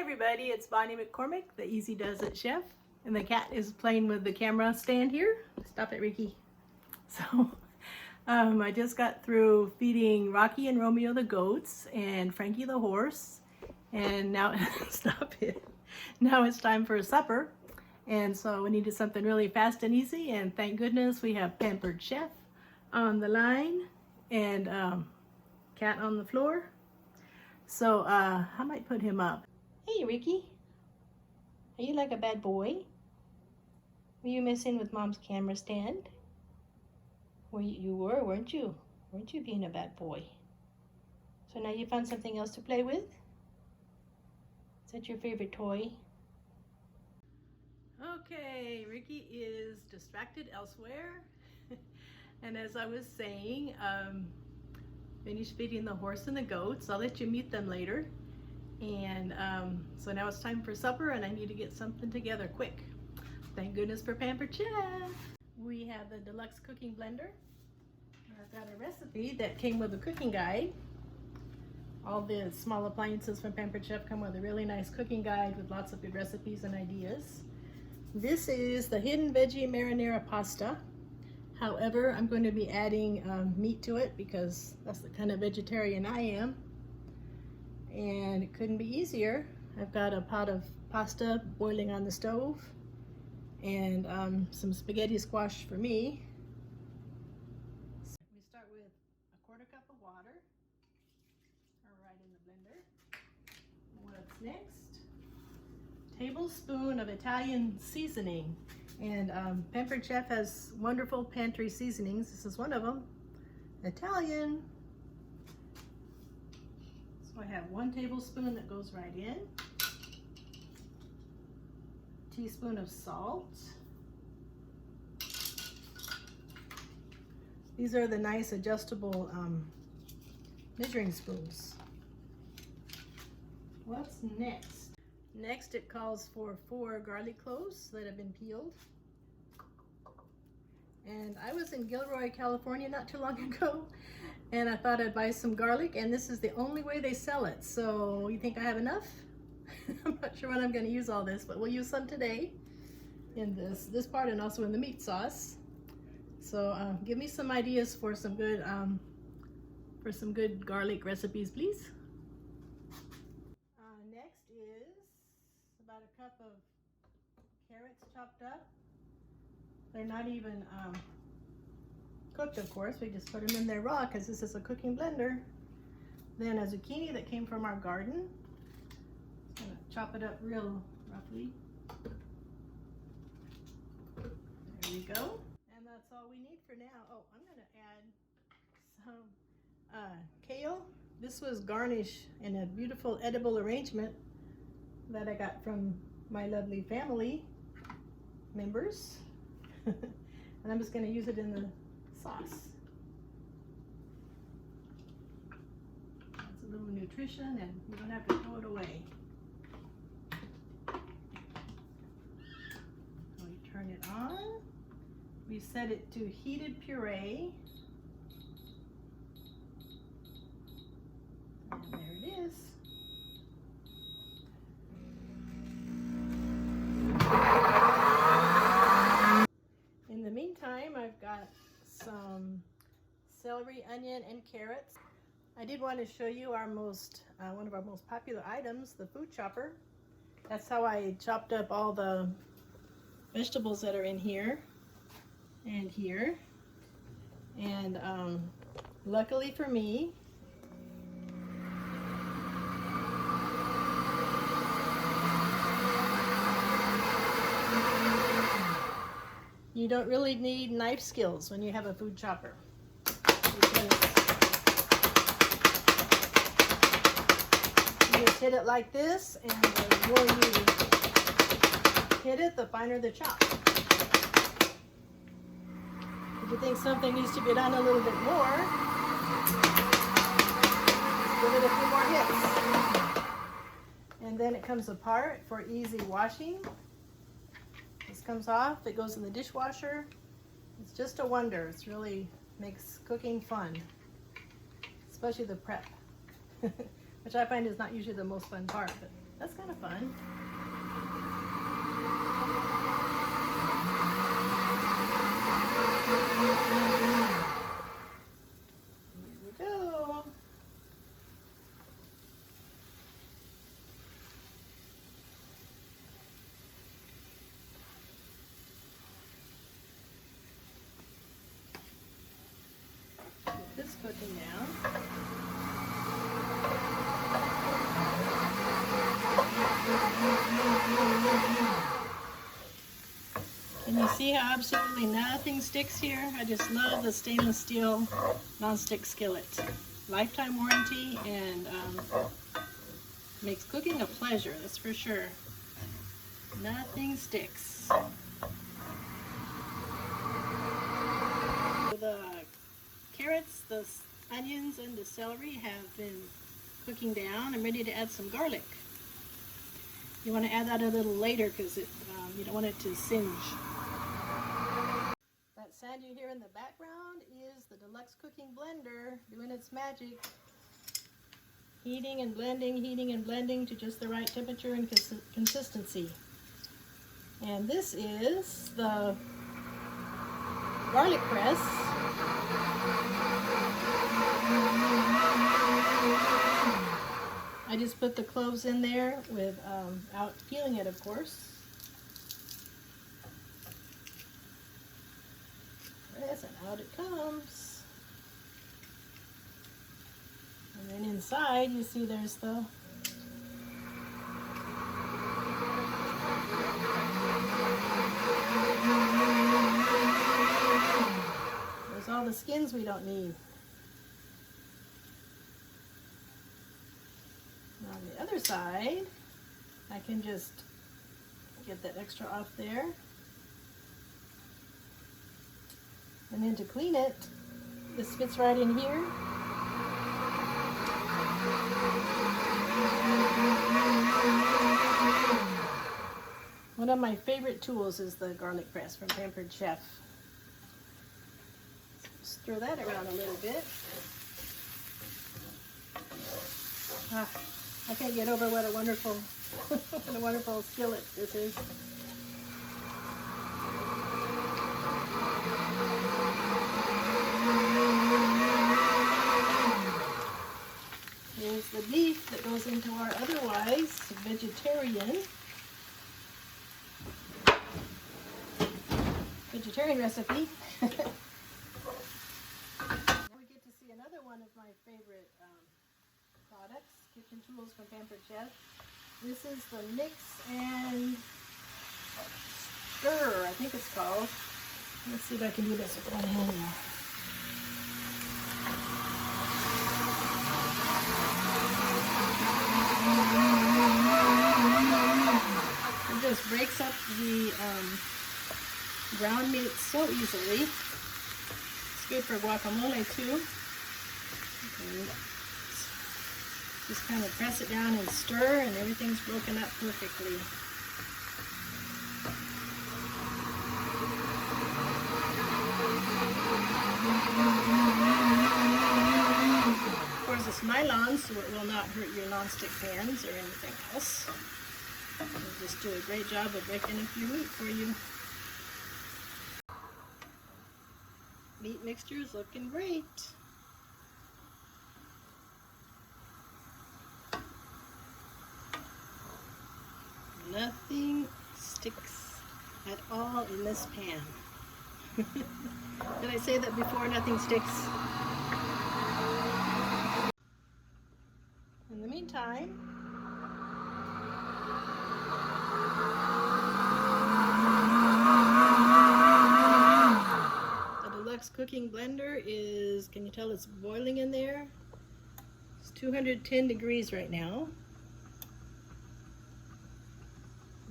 everybody, it's Bonnie McCormick, the Easy Does It chef, and the cat is playing with the camera stand here. Stop it, Ricky. So, I just got through feeding Rocky and Romeo the goats and Frankie the horse, and now, stop it. Now it's time for supper, and so we needed something really fast and easy, and thank goodness we have Pampered Chef on the line, and cat on the floor. So, I might put him up. Hey, Ricky. Are you like a bad boy? Were you messing with Mom's camera stand? You were, weren't you? Weren't you being a bad boy? So now you found something else to play with? Is that your favorite toy? Okay, Ricky is distracted elsewhere. And as I was saying, finished feeding the horse and the goats. I'll let you meet them later. And so now it's time for supper, and I need to get something together quick. Thank goodness for Pampered Chef. We have the Deluxe cooking blender. I've got a recipe that came with a cooking guide. All the small appliances from Pampered Chef come with a really nice cooking guide with lots of good recipes and ideas. This is the hidden veggie marinara pasta. However, I'm going to be adding meat to it because that's the kind of vegetarian I am. And it couldn't be easier. I've got a pot of pasta boiling on the stove and some spaghetti squash for me. So we start with a quarter cup of water, right in the blender. What's next? Tablespoon of Italian seasoning. And Pampered Chef has wonderful pantry seasonings. This is one of them, Italian. So I have 1 tablespoon that goes right in, a teaspoon of salt. These are the nice adjustable measuring spoons. What's next? Next it calls for 4 garlic cloves that have been peeled. And I was in Gilroy, California not too long ago, and I thought I'd buy some garlic, and this is the only way they sell it. So you think I have enough? I'm not sure when I'm going to use all this, but we'll use some today in this part and also in the meat sauce. So give me some ideas for some good garlic recipes, please. Next is about a cup of carrots chopped up. They're not even cooked, of course. We just put them in there raw because this is a cooking blender. Then a zucchini that came from our garden. Just gonna chop it up real roughly. There we go. And that's all we need for now. Oh, I'm gonna add some kale. This was garnish in a beautiful edible arrangement that I got from my lovely family members. And I'm just going to use it in the sauce. That's a little nutrition, and you don't have to throw it away. So we turn it on. We set it to heated puree. And there it is. In the meantime, I've got some celery, onion, and carrots. I did want to show you our one of our most popular items, the food chopper. That's how I chopped up all the vegetables that are in here and here. And luckily for me, you don't really need knife skills when you have a food chopper. You just hit it like this, and the more you hit it, the finer the chop. If you think something needs to be done a little bit more, give it a few more hits. And then it comes apart for easy washing. This comes off, it goes in the dishwasher. It's just a wonder. It really makes cooking fun, especially the prep, which I find is not usually the most fun part, but That's kind of fun. Here we go. Get this cooking now. Can you see how absolutely nothing sticks here? I just love the stainless steel nonstick skillet. Lifetime warranty, and makes cooking a pleasure, that's for sure. Nothing sticks. The carrots, the onions, and the celery have been cooking down. I'm ready to add some garlic. You want to add that a little later because you don't want it to singe. That sound you hear in the background is the Deluxe cooking blender doing its magic. Heating and blending to just the right temperature and consistency. And this is the garlic press. I just put the cloves in there without peeling it, of course. Press, and out it comes. And then inside, you see there's the all the skins we don't need. Now on the other side, I can just get that extra off there. And then to clean it, this fits right in here. One of my favorite tools is the garlic press from Pampered Chef. Stir that around a little bit. I can't get over what a wonderful, what a wonderful skillet this is. Here's the beef that goes into our otherwise vegetarian recipe. Now we get to see another one of my favorite products, kitchen tools from Pampered Chef. This is the mix and stir, I think it's called. Let's see if I can do this with one hand now. It just breaks up the ground meat so easily. It's good for guacamole too. Okay. Just kind of press it down and stir, and everything's broken up perfectly. Of course, it's nylon, so it will not hurt your nonstick pans or anything else. It'll just do a great job of breaking up your meat for you. Meat mixture is looking great. Nothing sticks at all in this pan. Did I say that before? Nothing sticks. In the meantime, the Deluxe cooking blender is, can you tell it's boiling in there? It's 210 degrees right now.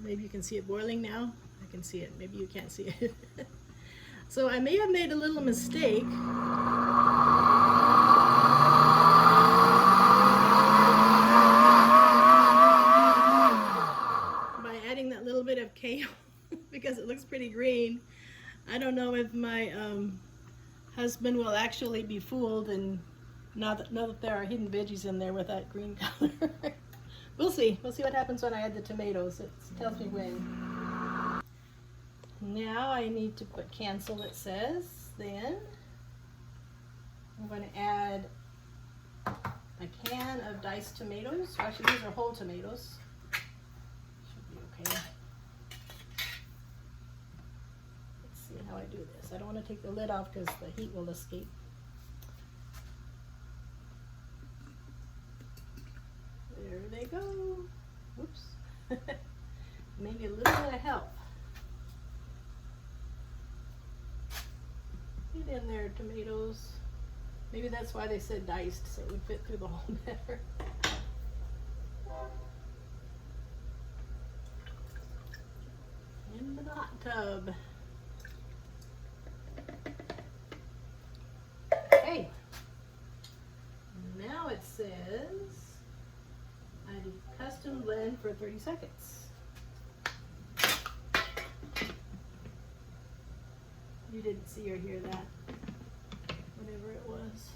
Maybe you can see it boiling now. I can see it. Maybe you can't see it. So I may have made a little mistake. By adding that little bit of kale because it looks pretty green. I don't know if my husband will actually be fooled and know that there are hidden veggies in there with that green color. We'll see. We'll see what happens when I add the tomatoes. It tells me when. Now I need to put cancel, it says. Then I'm going to add a can of diced tomatoes. Actually, these are whole tomatoes. Should be okay. Let's see how I do this. I don't want to take the lid off because the heat will escape. There they go. Oops. Maybe a little bit of help. Get in there, tomatoes. Maybe that's why they said diced, so it would fit through the hole better. In the hot tub. Okay. Now it says I do custom blend for 30 seconds. You didn't see or hear that, whatever it was.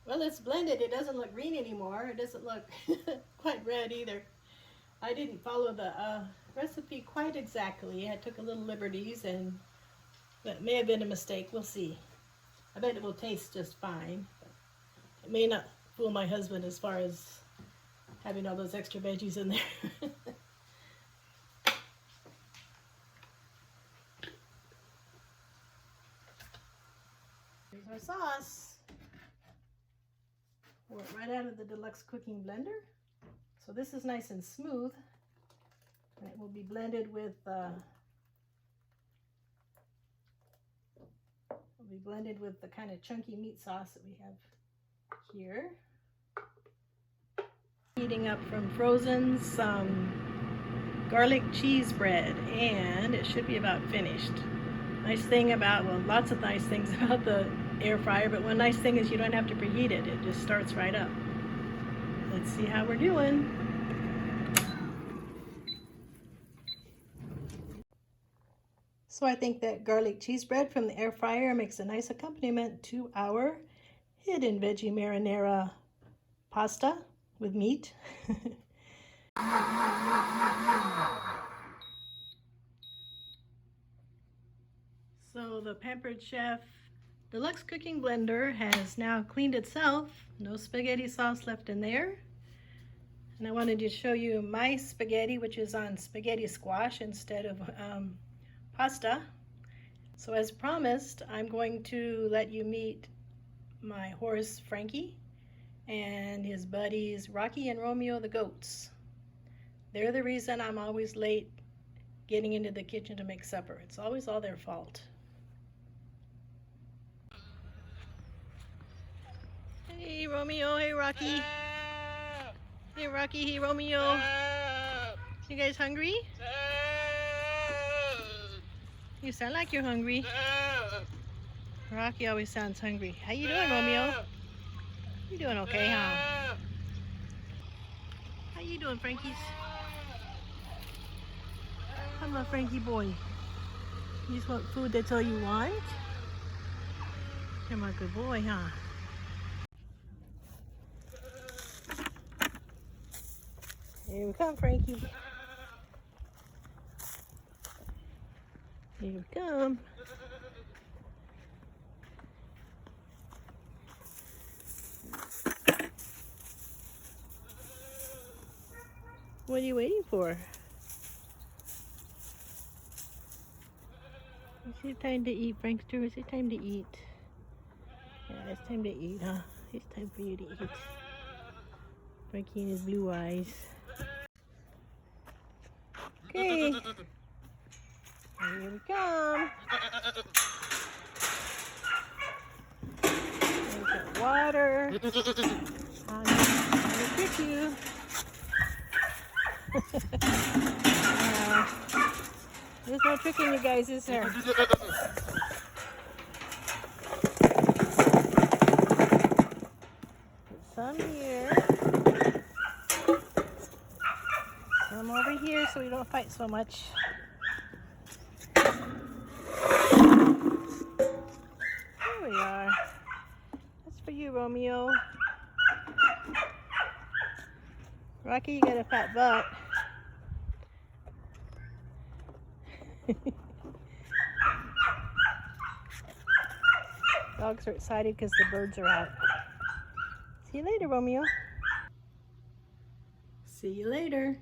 Well, it's blended. It doesn't look green anymore. It doesn't look quite red either. I didn't follow the recipe quite exactly. I took a little liberties, and that may have been a mistake. We'll see. I bet it will taste just fine. It may not fool my husband as far as having all those extra veggies in there. Here's our sauce. Pour it right out of the Deluxe cooking blender. So this is nice and smooth, and it will be blended with the kind of chunky meat sauce that we have here. Heating up from frozen some garlic cheese bread, and it should be about finished. Nice thing about, well, lots of nice things about the air fryer, but one nice thing is you don't have to preheat it. It just starts right up. Let's see how we're doing. So I think that garlic cheese bread from the air fryer makes a nice accompaniment to our hidden veggie marinara pasta with meat. So the Pampered Chef Deluxe cooking blender has now cleaned itself. No spaghetti sauce left in there. And I wanted to show you my spaghetti, which is on spaghetti squash instead of pasta. So as promised, I'm going to let you meet my horse Frankie and his buddies Rocky and Romeo the goats. They're the reason I'm always late getting into the kitchen to make supper. It's always all their fault. Hey Romeo, hey Rocky. Hey Rocky, hey Romeo. You guys hungry? You sound like you're hungry. Rocky always sounds hungry. How you doing, Romeo? You doing okay, huh? How you doing, Frankies? Come on, Frankie boy. You just want food, that's all you want? Come on, good boy, huh? Here we come, Frankie. Here we come. What are you waiting for? Is it time to eat, Prankster? Is it time to eat? Yeah, it's time to eat, huh? It's time for you to eat. Frankie and his blue eyes. Okay. Here we come. There's the water. I'm gonna trick you. There's no tricking you guys, is there? Put some here. Some over here so we don't fight so much. There we are. Romeo. Rocky, you got a fat butt. Dogs are excited because the birds are out. See you later, Romeo. See you later.